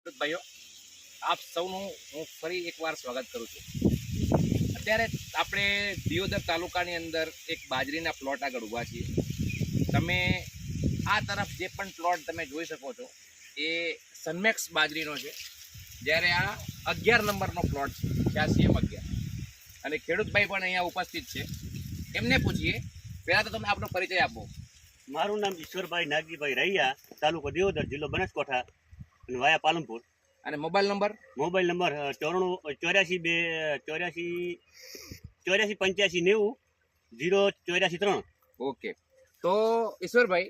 ભાઈઓ, આપ સૌનું હું ફરી એકવાર સ્વાગત કરું છું. અત્યારે આપણે દિયોદર તાલુકાની અંદર એક બાજરીના પ્લોટ આગળ ઊભા છીએ. તમે આ તરફ જે પણ પ્લોટ તમે જોઈ શકો છો એ સનમેક્સ બાજરીનો છે, જ્યારે આ 11 નંબરનો પ્લોટ છે, 86M11. અને ખેડૂતભાઈ પણ અહીંયા ઉપસ્થિત છે, એમને પૂછીએ. પહેલાં તો તમે આપનો પરિચય આપો. મારું નામ ઈશ્વરભાઈ નાગજીભાઈ રૈયા, તાલુકો દિયોદર, જિલ્લો બનાસકાંઠા અને વાયા પાલનપુર. અને mobile number? Mobile number 8485908493. Okay. તો ઈશ્વરભાઈ,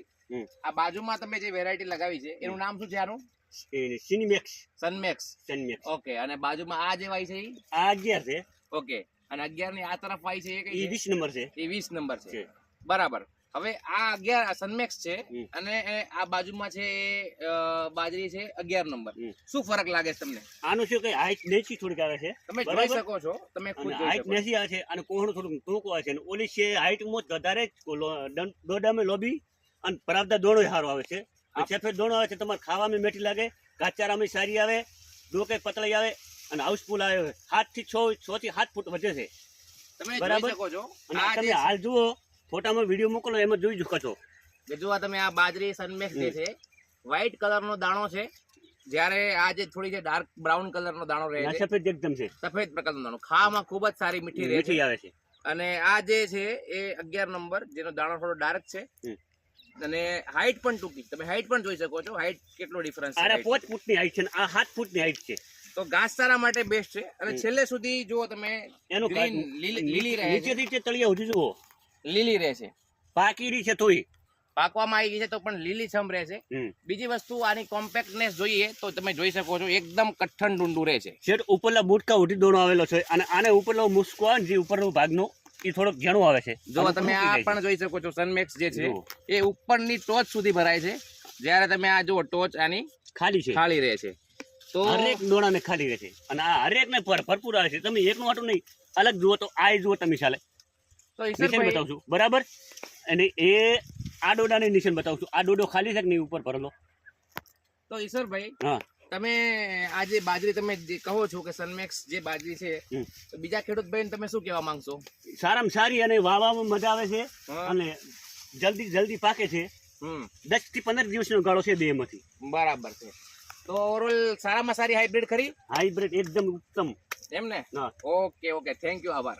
આ બાજુમાં તમે જે વેરાયટી લગાવી છે એનું નામ શું છે? આનું સિનિમેક્સ. સનમેક્સ. સનમેક્સ. ઓકે. અને બાજુમાં આ જે વાય છે ઈ? આ 11 છે. ઓકે. અને 11 ની આ તરફ વાય છે એ કઈ એ છે? 20 નંબર છે. એ 20 નંબર છે. છે. બરાબર. હવે આ 11 સનમેક્સ છે અને આ બાજુમાં છે બાજરી છે 11 નંબર. શું ફરક લાગે છે તમને? આનું શું કઈ હાઈટ નેચી થોડીક આવે છે, તમે જોઈ શકો છો, તમે ખુદ જોઈ હાઈટ શકો છો. નેચી આવે છે અને કોહણું થોડુંક ટૂંકું આવે છે. અને ઓલી છે હાઈટ મોજ વધારે દોડામાં લોબી અને પરાબદા દોણો સારો આવે છે. અને સફેદ દોણો આવે છે, તમારે ખાવામાં મીઠી લાગે, ઘાસચારામાં સારી આવે, ડોકે પતળી આવે અને હાઉસફુલ આવે. 7 થી 6 થી 7 ફૂટ વધે છે. તમે બરાબર. જોઈ શકો છો. અને આ તમે જે હાલ જુઓ, ફોટામાં વિડીયો મોકલો, એમાં જોઈ શકો છો. જો આ તમે આ બાજરી સનમેક્સ જે છે, વ્હાઈટ કલરનો દાણો છે, જ્યારે આ જે થોડી જે ડાર્ક બ્રાઉન કલરનો દાણો રહે છે, સફેદ એકદમ છે, સફેદ પ્રકારનો દાણો, ખાવામાં ખૂબ જ સારી મીઠી રહે છે. મીઠી આવે છે. અને આ જે છે એ 11 નંબર, જેનો દાણો થોડો ડાર્ક છે અને હાઈટ પણ ટૂંકી. તમે હાઈટ પણ જોઈ શકો છો, હાઈટ કેટલો ડિફરન્સ આ છે. 5 ફૂટની હાઈટ છે ને આ 7 ફૂટની હાઈટ છે. તો ઘાસચારા માટે બેસ્ટ છે. અને છેલ્લે સુધી જો તમે એનું ગ્રીન લીલી રહે છે, નીચેથી તે તળિયા સુધી જુઓ, લીલી રહે છે. પાકીરી છે તોય પાકવામાં આવી ગઈ છે તો પણ લીલી છમ રહે છે. બીજી વસ્તુ, આની કોમ્પેક્ટનેસ જોઈએ તો તમે જોઈ શકો છો, એકદમ કઠણ ડુંડું રહે છે. શેઠ ઉપરલા બુટકા ઉઠી દોણો આવેલો છે અને આને ઉપરનો મુસ્કો આવે ને જે ઉપરનો ભાગનો એ થોડોક ઝીણો આવે છે. જો તમે આ પણ જોઈ શકો છો, સનમેક્સ જે છે એ ઉપરની ટોચ સુધી ભરાય છે, જ્યારે તમે આ જુઓ ટોચ આની ખાલી છે, ખાલી રહે છે. તો હરેક દોણાને ખાલી રહે છે અને આ હરેક ને ભરપૂર આવે છે. તમે એકનું આટું નહીં, અલગ જુઓ તો આ જુઓ તમે ચાલે. તો નિશાન ઈશ્વરભાઈ, બતાવું છું, બરાબર. અને એ આ ડોડાને નિશાન બતાવું છું. આ ડોડો ખાલી છે કે નહીં ઉપર ભરેલો? તો ઈશ્વરભાઈ, હા, તમે આ જે બાજરી તમે જે કહો છો કે સનમેક્સ જે બાજરી છે, તો બીજા ખેડૂત ભાઈને તમે શું કહેવા માંગશો? સારામાં સારી અને વાવવામાં મજા આવે છે અને જલ્દી પાકે છે. 10 થી 15 દિવસનો ગાળો છે બે માંથી. બરાબર છે. તો ઓવરઓલ સારામાં સારી હાઇબ્રિડ ખરી? હાઇબ્રિડ એકદમ ઉત્તમ. એમ ને? હા. ઓકે, થેન્ક યુ, આભાર.